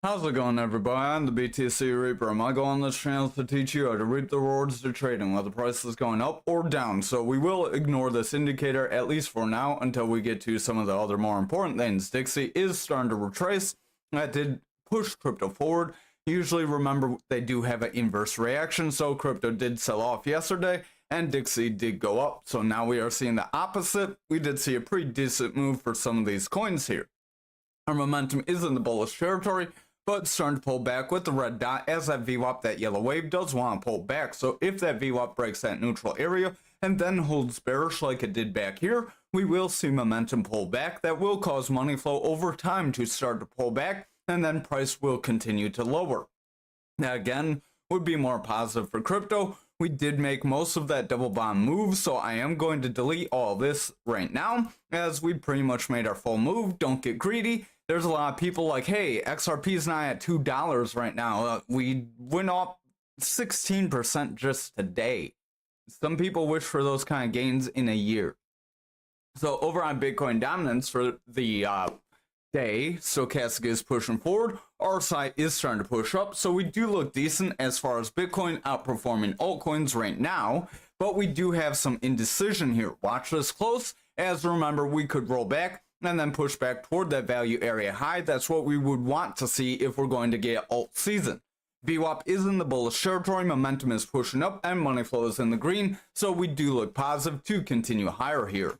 How's it going, everybody? I'm the BTCReaper. My goal on this channel is to teach you how to reap the rewards to trading while the price is going up or down. So we will ignore this indicator, at least for now, until we get to some of the other more important things. Dixie is starting to retrace. That did push crypto forward. Usually, remember, they do have an inverse reaction, so crypto did sell off yesterday, and Dixie did go up. So now we are seeing the opposite. We did see a pretty decent move for some of these coins here. Our momentum is in the bullish territory, but starting to pull back with the red dot as that VWAP, that yellow wave, does want to pull back. So if that VWAP breaks that neutral area and then holds bearish like it did back here, we will see momentum pull back. That will cause money flow over time to start to pull back, and then price will continue to lower. Now again, would be more positive for crypto. We did make most of that double bottom move, so I am going to delete all this right now, as we pretty much made our full move. Don't get greedy. There's a lot of people like, hey, XRP is not at $2 right now. We went up 16% just today. Some people wish for those kind of gains in a year. So over on Bitcoin dominance for the day, stochastic is pushing forward. RSI is starting to push up. So we do look decent as far as Bitcoin outperforming altcoins right now. But we do have some indecision here. Watch this close, as remember, we could roll back and then push back toward that value area high. That's what we would want to see if we're going to get alt season. VWAP is in the bullish territory, momentum is pushing up, and money flow is in the green, so we do look positive to continue higher here.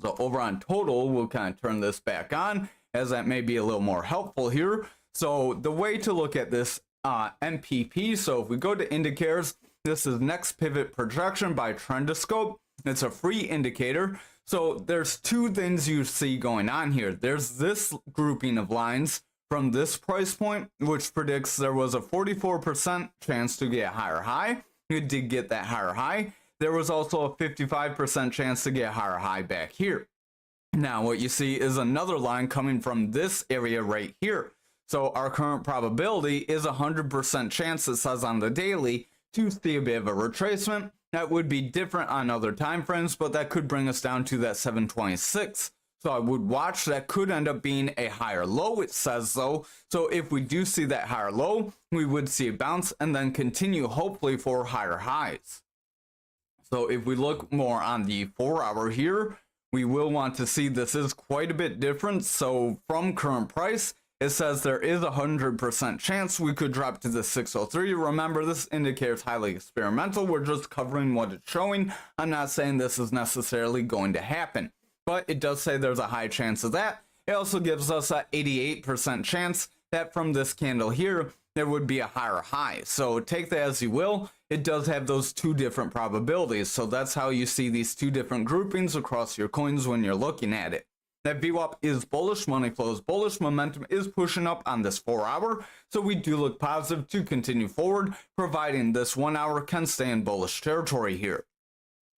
So over on total, we'll kind of turn this back on, as that may be a little more helpful here. So the way to look at this MPP, so if we go to indicators, this is next pivot projection by Trendoscope. It's a free indicator. So there's two things you see going on here. There's this grouping of lines from this price point, which predicts there was a 44% chance to get a higher high. You did get that higher high. There was also a 55% chance to get a higher high back here. Now what you see is another line coming from this area right here. So our current probability is 100% chance, it says on the daily, to see a bit of a retracement. That would be different on other time frames, but that could bring us down to that 726. So I would watch. That could end up being a higher low, it says though. So if we do see that higher low, we would see a bounce and then continue hopefully for higher highs. So if we look more on the 4 hour here, we will want to see this is quite a bit different. So from current price, it says there is a 100% chance we could drop to the 603. Remember, this indicator is highly experimental. We're just covering what it's showing. I'm not saying this is necessarily going to happen, but it does say there's a high chance of that. It also gives us an 88% chance that from this candle here, there would be a higher high. So take that as you will. It does have those two different probabilities. So that's how you see these two different groupings across your coins when you're looking at it. That VWAP is bullish, money flow is bullish, momentum is pushing up on this 4 hour, so we do look positive to continue forward, providing this 1 hour can stay in bullish territory here.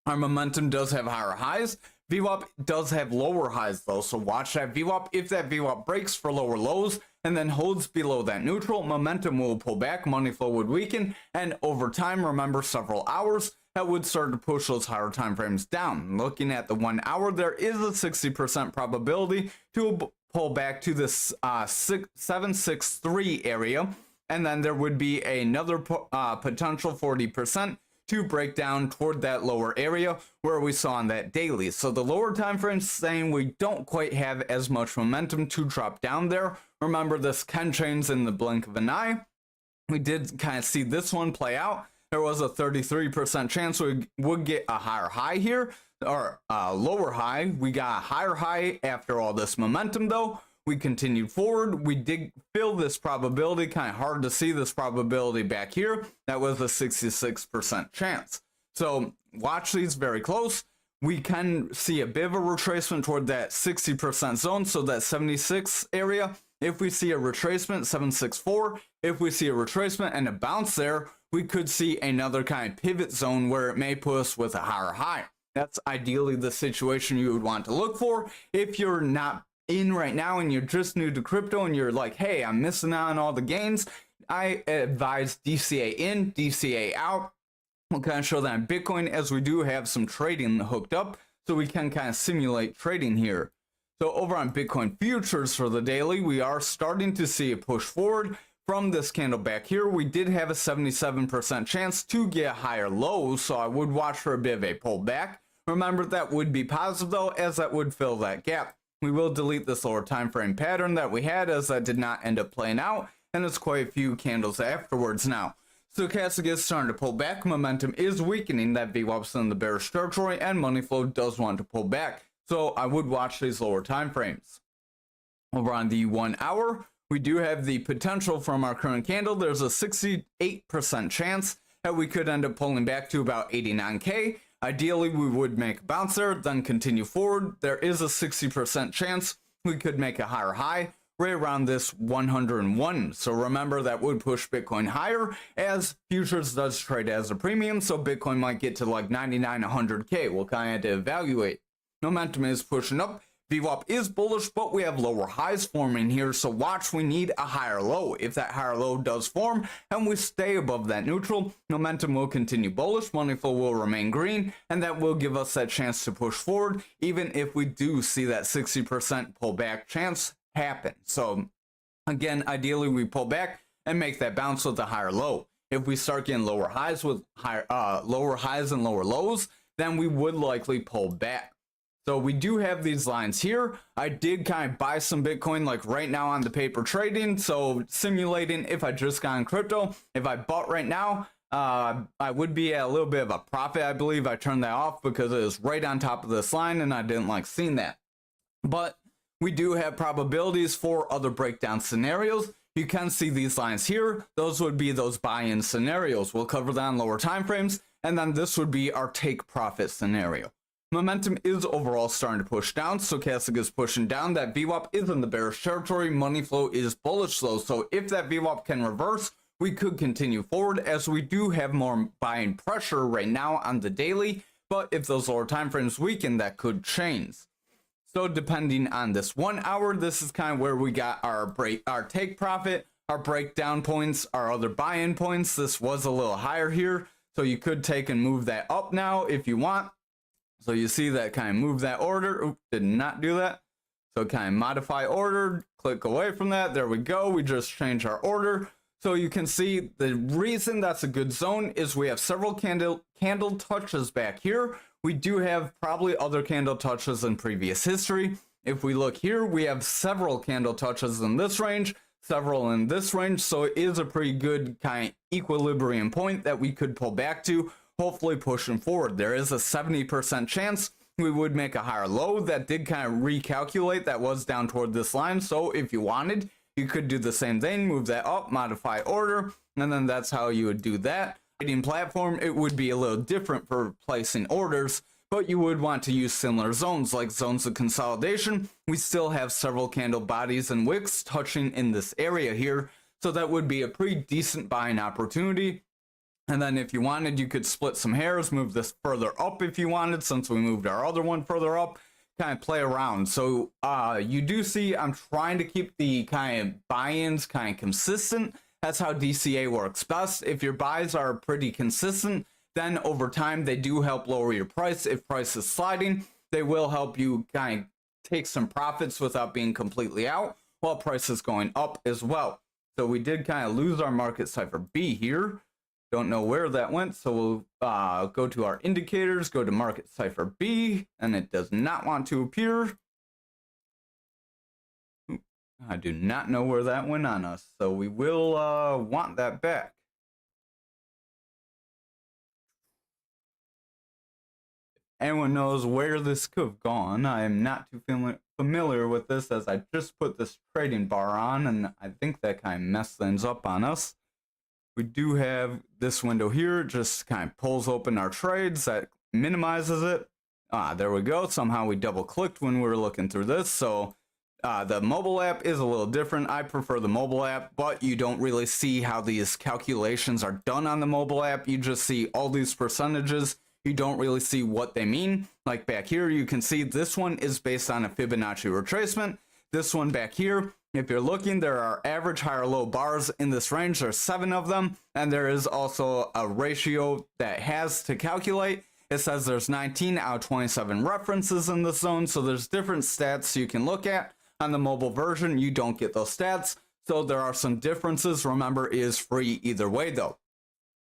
Our momentum does have higher highs. VWAP does have lower highs though, so watch that VWAP. If that VWAP breaks for lower lows and then holds below that neutral, momentum will pull back, money flow would weaken, and over time, remember, several hours, that would start to push those higher time frames down. Looking at the 1 hour, there is a 60% probability to pull back to this 763 area, and then there would be another potential 40% to break down toward that lower area where we saw on that daily. So the lower time frames saying we don't quite have as much momentum to drop down there. Remember, this can change in the blink of an eye. We did kind of see this one play out. There was a 33% chance we would get a higher high here, or a lower high. We got a higher high after all this momentum though. We continued forward. We did fill this probability, kind of hard to see this probability back here. That was a 66% chance. So watch these very close. We can see a bit of a retracement toward that 60% zone, so that 76 area. If we see a retracement, 764, if we see a retracement and a bounce there, we could see another kind of pivot zone where it may put us with a higher high. That's ideally the situation you would want to look for. If you're not in right now and you're just new to crypto and you're like, hey, I'm missing out on all the gains, I advise DCA in, DCA out. We'll kind of show that in Bitcoin, as we do have some trading hooked up, so we can kind of simulate trading here. So over on Bitcoin futures for the daily, we are starting to see a push forward from this candle back here. We did have a 77% chance to get higher lows, so I would watch for a bit of a pullback. Remember, that would be positive though, as that would fill that gap. We will delete this lower time frame pattern that we had, as that did not end up playing out, and it's quite a few candles afterwards now. Stochastic is starting to pull back, momentum is weakening, that VWAP's in the bearish territory, and money flow does want to pull back. So I would watch these lower time frames. Over on the 1 hour, we do have the potential from our current candle. There's a 68% chance that we could end up pulling back to about 89K. Ideally, we would make a bounce there, then continue forward. There is a 60% chance we could make a higher high right around this 101. So remember, that would push Bitcoin higher, as futures does trade as a premium. So Bitcoin might get to like 99, 100K. We'll kind of have to evaluate. Momentum is pushing up. VWAP is bullish, but we have lower highs forming here, so watch, we need a higher low. If that higher low does form and we stay above that neutral, momentum will continue bullish, money flow will remain green, and that will give us that chance to push forward, even if we do see that 60% pullback chance happen. So again, ideally we pull back and make that bounce with a higher low. If we start getting lower highs with lower highs and lower lows, then we would likely pull back. So we do have these lines here. I did kind of buy some Bitcoin like right now on the paper trading. So simulating if I just got in crypto, if I bought right now, I would be at a little bit of a profit. I believe I turned that off because it was right on top of this line and I didn't like seeing that. But we do have probabilities for other breakdown scenarios. You can see these lines here. Those would be those buy-in scenarios. We'll cover that on lower time frames. And then this would be our take profit scenario. Momentum is overall starting to push down. Stochastic is pushing down. That VWAP is in the bearish territory. Money flow is bullish though. So if that VWAP can reverse, we could continue forward, as we do have more buying pressure right now on the daily. But if those lower time frames weaken, that could change. So depending on this 1 hour, this is kind of where we got our take profit, our breakdown points, our other buy-in points. This was a little higher here, so you could take and move that up now if you want. So you see that kind of move that order. Oops, did not do that. So kind of modify order, click away from that. There we go. We just changed our order. So you can see the reason that's a good zone is we have several candle touches back here. We do have probably other candle touches in previous history. If we look here, we have several candle touches in this range, several in this range. So it is a pretty good kind of equilibrium point that we could pull back to. Hopefully pushing forward. There is a 70% chance we would make a higher low. That did kind of recalculate. That was down toward this line. So if you wanted, you could do the same thing, move that up, modify order, and then that's how you would do that. Trading platform, it would be a little different for placing orders, but you would want to use similar zones like zones of consolidation. We still have several candle bodies and wicks touching in this area here. So that would be a pretty decent buying opportunity. And then if you wanted, you could split some hairs, move this further up if you wanted, since we moved our other one further up, kind of play around. So you do see I'm trying to keep the kind of buy-ins kind of consistent. That's how DCA works best. If your buys are pretty consistent, then over time they do help lower your price. If price is sliding, they will help you kind of take some profits without being completely out, while price is going up as well. So we did kind of lose our market cipher B here. Don't know where that went, so we'll go to our indicators, go to market cipher B, and it does not want to appear. I do not know where that went on us, so we will want that back. If anyone knows where this could have gone, I am not too familiar with this, as I just put this trading bar on, and I think that kind of messed things up on us. We do have this window here, just kind of pulls open our trades, that minimizes it. There we go. Somehow we double clicked when we were looking through this. So the mobile app is a little different. I prefer the mobile app, but you don't really see how these calculations are done on the mobile app. You just see all these percentages. You don't really see what they mean. Like back here, you can see this one is based on a Fibonacci retracement. This one back here, if you're looking, there are average higher low bars in this range. There's 7 of them, and there is also a ratio that has to calculate. It says there's 19 out of 27 references in the zone, so there's different stats you can look at. On the mobile version, you don't get those stats, so there are some differences. Remember, it is free either way though.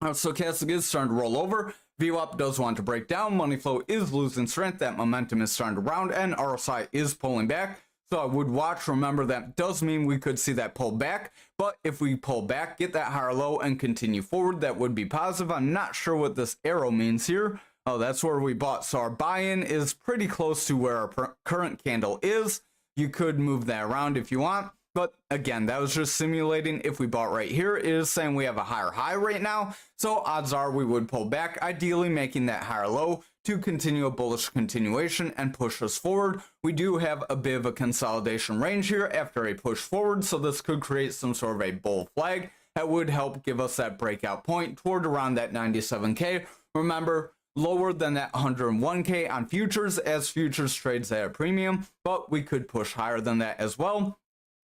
Stochastic is starting to roll over. VWAP does want to break down. Money flow is losing strength. That momentum is starting to round, and RSI is pulling back. So I would watch. Remember, that does mean we could see that pull back. But if we pull back, get that higher low, and continue forward, that would be positive. I'm not sure what this arrow means here. Oh, that's where we bought. So our buy-in is pretty close to where our current candle is. You could move that around if you want. But again, that was just simulating. If we bought right here, it is saying we have a higher high right now. So odds are we would pull back, ideally making that higher low to continue a bullish continuation and push us forward. We do have a bit of a consolidation range here after a push forward. So this could create some sort of a bull flag that would help give us that breakout point toward around that 97K. Remember, lower than that 101K on futures, as futures trades at a premium, but we could push higher than that as well.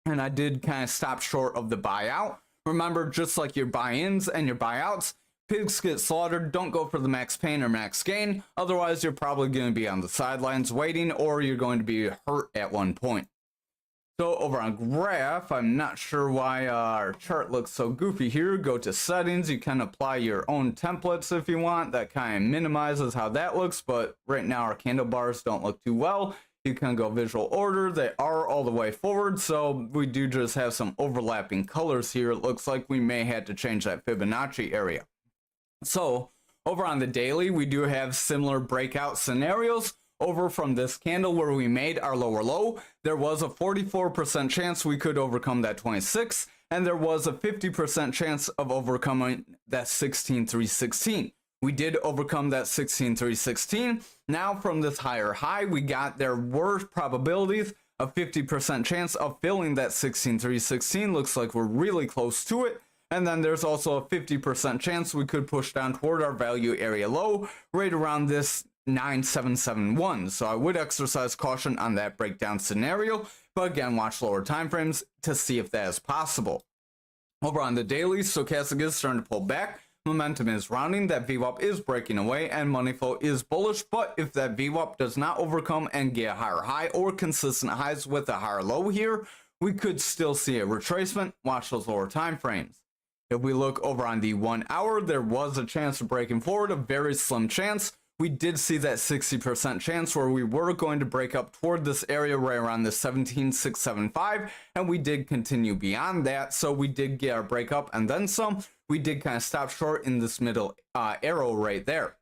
And I did kind of stop short of the buyout. Remember, just like your buy-ins and your buyouts, pigs get slaughtered. Don't go for the max pain or max gain. Otherwise, you're probably going to be on the sidelines waiting, or you're going to be hurt at one point. So over on graph, I'm not sure why our chart looks so goofy here. Go to settings. You can apply your own templates if you want. That kind of minimizes how that looks, but right now our candle bars don't look too well. You can go visual order. They are all the way forward, so we do just have some overlapping colors here. It looks like we may have to change that Fibonacci area. So over on the daily, we do have similar breakout scenarios. Over from this candle where we made our lower low, there was a 44% chance we could overcome that 26, and there was a 50% chance of overcoming that 16,316. We did overcome that 16,316. Now from this higher high, there were probabilities, a 50% chance of filling that 16,316. Looks like we're really close to it. And then there's also a 50% chance we could push down toward our value area low right around this 9771. So I would exercise caution on that breakdown scenario, but again, watch lower time frames to see if that is possible. Over on the daily, stochastic is starting to pull back. Momentum is rounding, that VWAP is breaking away, and money flow is bullish. But if that VWAP does not overcome and get a higher high or consistent highs with a higher low here, we could still see a retracement. Watch those lower time frames. If we look over on the 1 hour, there was a chance of breaking forward, a very slim chance. We did see that 60% chance where we were going to break up toward this area right around the 17,675, and we did continue beyond that. So we did get our breakup and then some. We did kind of stop short in this middle arrow right there.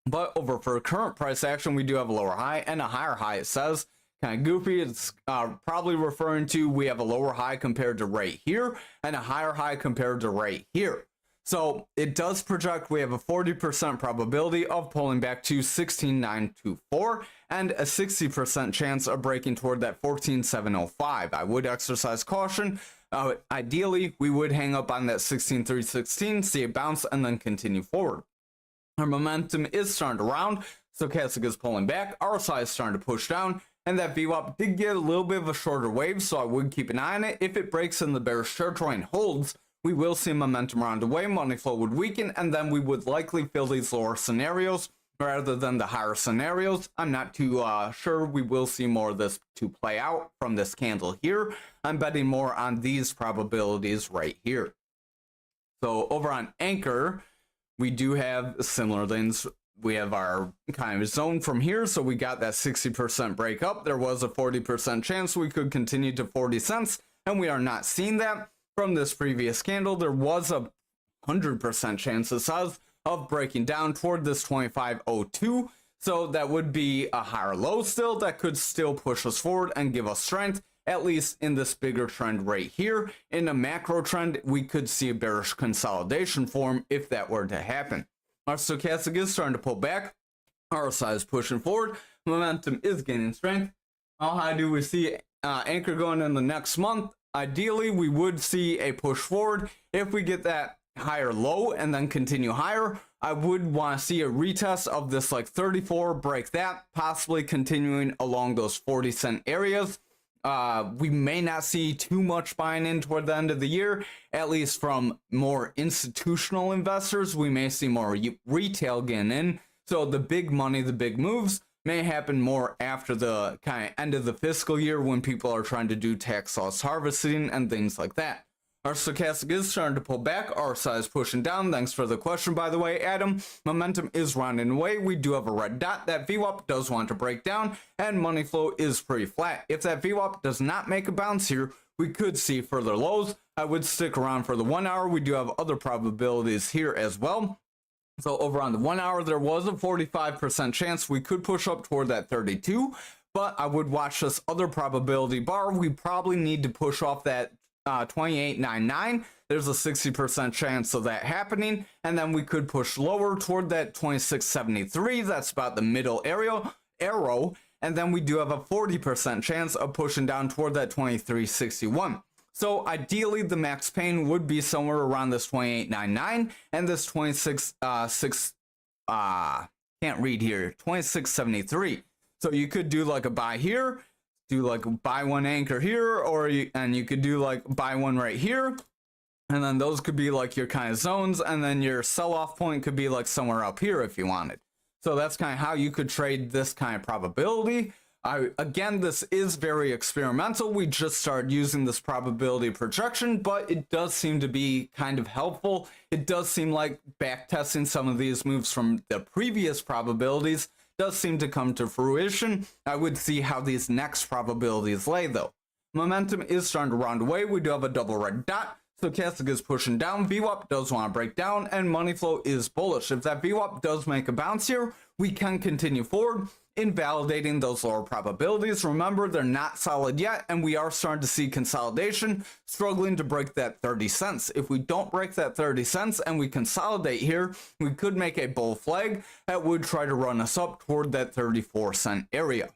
But over for current price action, we do have a lower high and a higher high. It says kind of goofy. It's probably referring to we have a lower high compared to right here and a higher high compared to right here. So it does project we have a 40% probability of pulling back to 16,924 and a 60% chance of breaking toward that 14,705. I would exercise caution. Ideally, we would hang up on that 16,316, see it bounce, and then continue forward. Our momentum is starting to round. Stochastic is pulling back. RSI is starting to push down. And that VWAP did get a little bit of a shorter wave, so I would keep an eye on it. If it breaks in the bearish territory and holds, we will see momentum round away, money flow would weaken, and then we would likely fill these lower scenarios rather than the higher scenarios. I'm not too sure. We will see more of this to play out from this candle here. I'm betting more on these probabilities right here. So over on Anchor, we do have similar things. We have our kind of zone from here, so we got that 60% break up. There was a 40% chance we could continue to 40 cents, and we are not seeing that. From this previous candle, there was a 100% chance, it says, of breaking down toward this 2502. So that would be a higher low still that could still push us forward and give us strength, at least in this bigger trend right here. In a macro trend, we could see a bearish consolidation form if that were to happen. Our stochastic is starting to pull back. RSI is pushing forward. Momentum is gaining strength. How high do we see Anchor going in the next month? Ideally, we would see a push forward. If we get that higher low and then continue higher, I would want to see a retest of this like 34, break that, possibly continuing along those 40 cent areas. We may not see too much buying in toward the end of the year, at least from more institutional investors. We may see more retail getting in. So the big money, the big moves may happen more after the kind of end of the fiscal year when people are trying to do tax loss harvesting and things like that. Our stochastic is starting to pull back. RSI is pushing down. Thanks for the question, by the way, Adam. Momentum is rounding away. We do have a red dot. That VWAP does want to break down, and money flow is pretty flat. If that VWAP does not make a bounce here, we could see further lows. I would stick around for the 1 hour. We do have other probabilities here as well. So over on the 1 hour, there was a 45% chance we could push up toward that 32, but I would watch this other probability bar. We probably need to push off that 28.99. There's a 60% chance of that happening, and then we could push lower toward that 26.73. That's about the middle arrow, and then we do have a 40% chance of pushing down toward that 23.61. So ideally, the max pain would be somewhere around this 28.99 and this 26.73. So you could do like a buy here, do like a buy one anchor here, or you could do like buy one right here, and then those could be like your kind of zones, and then your sell-off point could be like somewhere up here if you wanted. So that's kind of how you could trade this kind of probability. Again, this is very experimental. We just started using this probability projection, but it does seem to be kind of helpful. It does seem like backtesting some of these moves from the previous probabilities does seem to come to fruition. I would see how these next probabilities lay though. Momentum is starting to round away. We do have a double red dot. Stochastic is pushing down. VWAP does want to break down, and money flow is bullish. If that VWAP does make a bounce here, we can continue forward, invalidating those lower probabilities. Remember, they're not solid yet, and we are starting to see consolidation, struggling to break that 30 cents. If we don't break that 30 cents and we consolidate here, we could make a bull flag that would try to run us up toward that 34-cent area.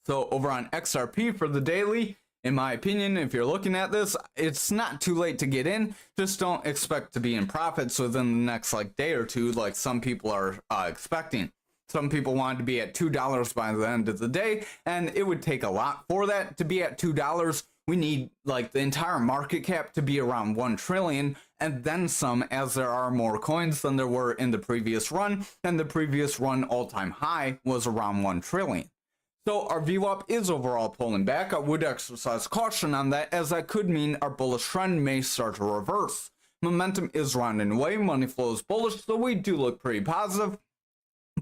So over on XRP for the daily, in my opinion, if you're looking at this, it's not too late to get in. Just don't expect to be in profits within the next day or two like some people are expecting. Some people wanted to be at $2 by the end of the day, and it would take a lot for that. To be at $2, we need the entire market cap to be around 1 trillion and then some, as there are more coins than there were in the previous run, and the previous run all-time high was around 1 trillion. So our VWAP is overall pulling back. I would exercise caution on that, as that could mean our bullish trend may start to reverse. Momentum is rounding away, money flow is bullish, so we do look pretty positive.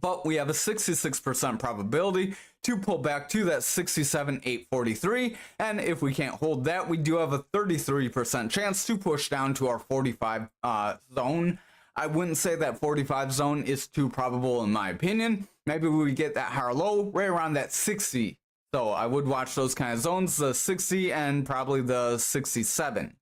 But we have a 66% probability to pull back to that 67,843, and if we can't hold that, we do have a 33% chance to push down to our 45 zone. I wouldn't say that 45 zone is too probable in my opinion. Maybe we get that higher low right around that 60. So I would watch those kind of zones, the 60 and probably the 67.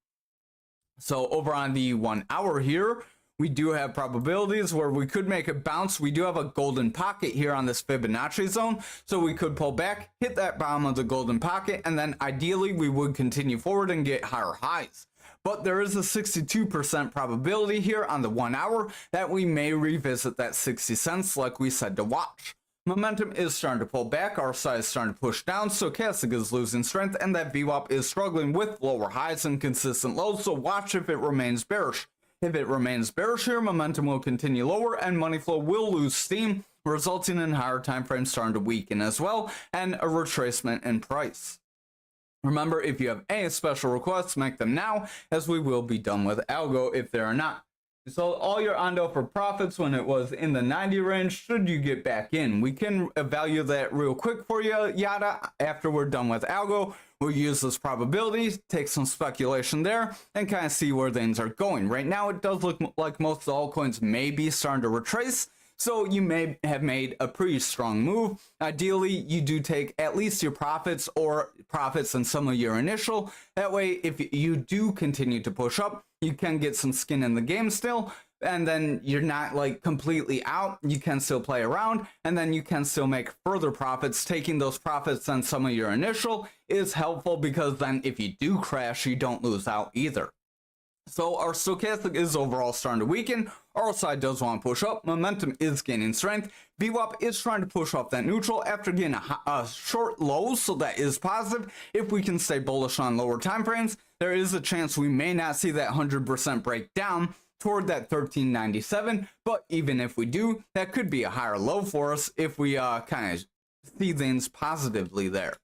So over on the 1 hour here, we do have probabilities where we could make a bounce. We do have a golden pocket here on this Fibonacci zone, so we could pull back, hit that bottom of the golden pocket, and then ideally we would continue forward and get higher highs. But there is a 62% probability here on the 1 hour that we may revisit that 60 cents like we said to watch. Momentum is starting to pull back, RSI is starting to push down, stochastic is losing strength, and that VWAP is struggling with lower highs and consistent lows, so watch if it remains bearish. If it remains bearish here, momentum will continue lower and money flow will lose steam, resulting in higher time frames starting to weaken as well, and a retracement in price. Remember, if you have any special requests, make them now, as we will be done with algo if there are not. You sold all your Ondo for profits when it was in the 90 range. Should you get back in? We can evaluate that real quick for you, yada. After we're done with algo, we'll use this probability, take some speculation there, and kind of see where things are going. Right now, it does look like most of the altcoins may be starting to retrace, so you may have made a pretty strong move. Ideally, you do take at least your profits or profits in some of your initial. That way, if you do continue to push up, you can get some skin in the game still, and then you're not completely out. You can still play around, and then you can still make further profits. Taking those profits on some of your initial is helpful, because then if you do crash, you don't lose out either. So our stochastic is overall starting to weaken. RSI does want to push up. Momentum is gaining strength. VWAP is trying to push off that neutral after getting a short low, so that is positive. If we can stay bullish on lower time frames, there is a chance we may not see that 100% breakdown toward that 1397, but even if we do, that could be a higher low for us if we kind of see things positively there.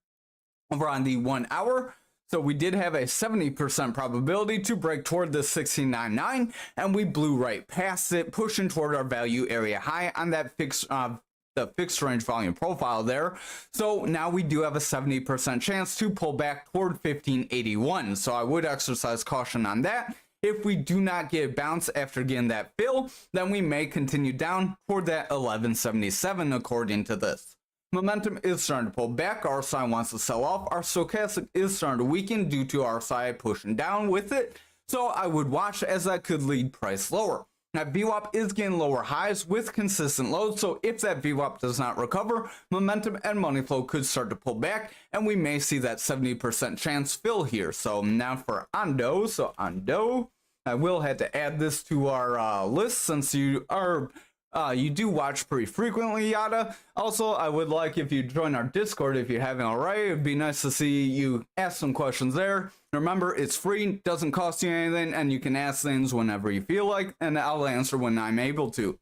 Over on the 1 hour, so we did have a 70% probability to break toward the 1699, and we blew right past it, pushing toward our value area high on that the fixed range volume profile there. So now we do have a 70% chance to pull back toward 1581. So I would exercise caution on that. If we do not get a bounce after getting that fill, then we may continue down toward that 1177 according to this. Momentum is starting to pull back. RSI wants to sell off. Our stochastic is starting to weaken due to RSI pushing down with it. So I would watch as that could lead price lower. Now VWAP is getting lower highs with consistent lows. So if that VWAP does not recover, momentum and money flow could start to pull back, and we may see that 70% chance fill here. So now for Ondo. So Ondo, I will have to add this to our list since you do watch pretty frequently, yada. Also, I would like if you join our Discord if you haven't already. It'd be nice to see you ask some questions there. Remember, it's free, doesn't cost you anything, and you can ask things whenever you feel like, and I'll answer when I'm able to.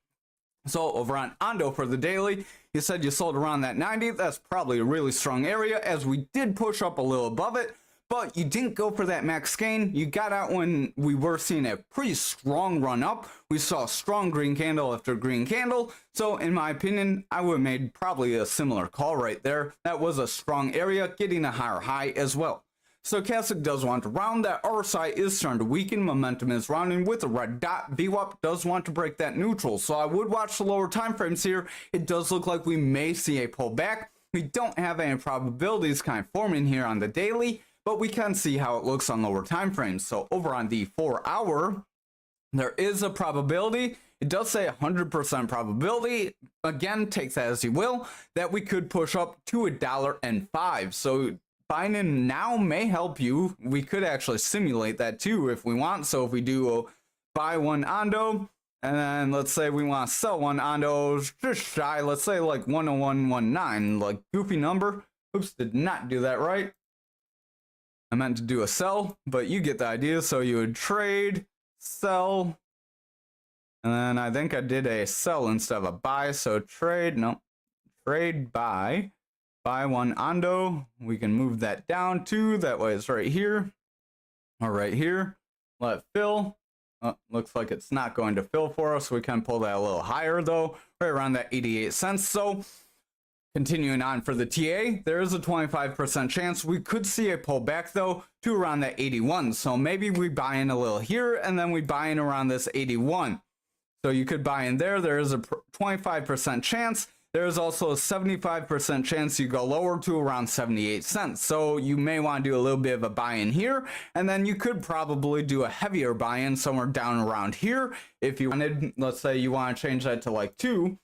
So over on Ondo for the daily, you said you sold around that 90. That's probably a really strong area, as we did push up a little above it. But you didn't go for that max gain. You got out when we were seeing a pretty strong run up. We saw a strong green candle after green candle. So in my opinion, I would have made probably a similar call right there. That was a strong area, getting a higher high as well. Stochastic does want to round. That RSI is starting to weaken. Momentum is rounding with a red dot. VWAP does want to break that neutral. So I would watch the lower time frames here. It does look like we may see a pullback. We don't have any probabilities kind of forming here on the daily, but we can see how it looks on lower time frames. So over on the 4 hour, there is a probability. It does say 100% probability. Again, take that as you will, that we could push up to $1.05. So buying in now may help you. We could actually simulate that too if we want. So if we do buy one Ondo, and then let's say we want to sell one Ondo just shy, let's say like 101.19, like goofy number. Oops, did not do that right. I meant to do a sell, but you get the idea. So you would trade, sell, and then I think I did a sell instead of a buy. So trade, no, trade, buy one Ondo. We can move that down to, that way it's right here, or right here. Let it fill. Looks like it's not going to fill for us. We can pull that a little higher though, right around that 88 cents. So continuing on for the TA, there is a 25% chance we could see a pullback though to around that 81. So maybe we buy in a little here and then we buy in around this 81. So you could buy in there. There is a 25% chance. There is also a 75% chance you go lower to around 78 cents. So you may want to do a little bit of a buy-in here, and then you could probably do a heavier buy-in somewhere down around here. If you wanted, let's say you want to change that to like 2,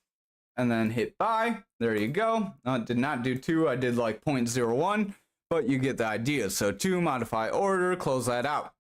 and then hit buy. There you go. Did not do 2. I did like 0.01, but you get the idea. So 2, modify order, close that out.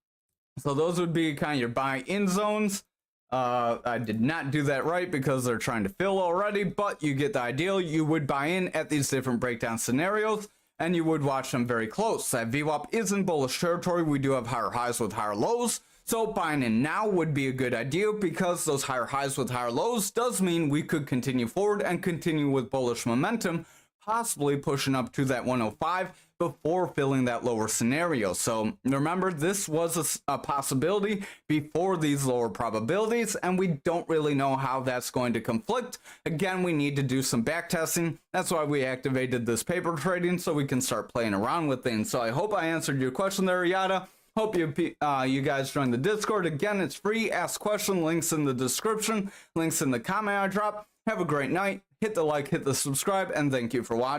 So those would be kind of your buy-in zones. I did not do that right because they're trying to fill already, but you get the idea. You would buy in at these different breakdown scenarios, and you would watch them very close. That VWAP is in bullish territory. We do have higher highs with higher lows, so buying in now would be a good idea because those higher highs with higher lows does mean we could continue forward and continue with bullish momentum, possibly pushing up to that 105 before filling that lower scenario. So remember, this was a possibility before these lower probabilities, and we don't really know how that's going to conflict. Again, we need to do some back testing. That's why we activated this paper trading, so we can start playing around with things. So I hope I answered your question there, Yada. Hope you guys join the Discord. Again, it's free. Ask question. Links in the description. Links in the comment I drop. Have a great night. Hit the like, hit the subscribe, and thank you for watching.